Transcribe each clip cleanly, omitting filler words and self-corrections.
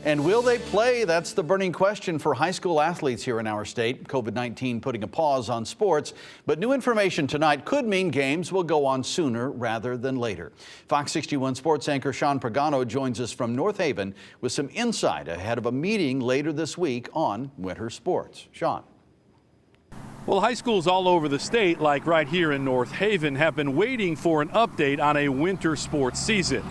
And will they play? That's the burning question for high school athletes here in our state. COVID-19 putting a pause on sports, but new information tonight could mean games will go on sooner rather than later. Fox 61 sports anchor Sean Pagano joins us from North Haven with some insight ahead of a meeting later this week on winter sports. Sean. Well, high schools all over the state, like right here in North Haven, have been waiting for an update on a winter sports season.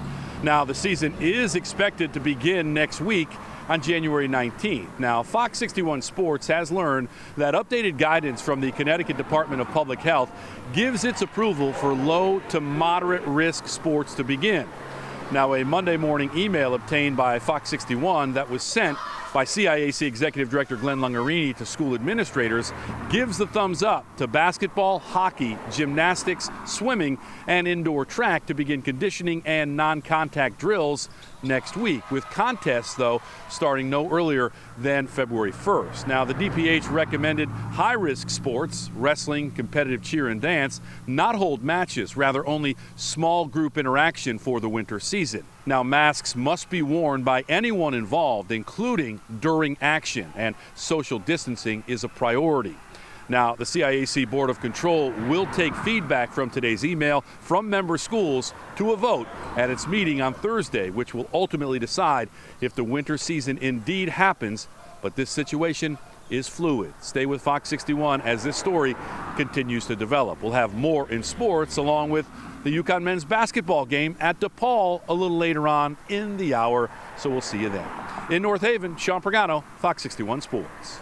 Now, the season is expected to begin next week on January 19th. Now, Fox 61 Sports has learned that updated guidance from the Connecticut Department of Public Health gives its approval for low to moderate risk sports to begin. Now, a Monday morning email obtained by Fox 61 that was sent by CIAC Executive Director Glenn Lungarini to school administrators gives the thumbs up to basketball, hockey, gymnastics, swimming, and indoor track to begin conditioning and non-contact drills next week, with contests, though, starting no earlier than February 1st. Now, the DPH recommended high-risk sports, wrestling, competitive cheer and dance, not hold matches, rather only small group interaction for the winter season. Now, masks must be worn by anyone involved, including during action, and social distancing is a priority. Now, the CIAC Board of Control will take feedback from today's email from member schools to a vote at its meeting on Thursday, which will ultimately decide if the winter season indeed happens. But this situation is fluid. Stay with Fox 61 as this story continues to develop. We'll have more in sports, along with the UConn men's basketball game at DePaul a little later on in the hour, so we'll see you then. In North Haven, Sean Pagano, Fox 61 Sports.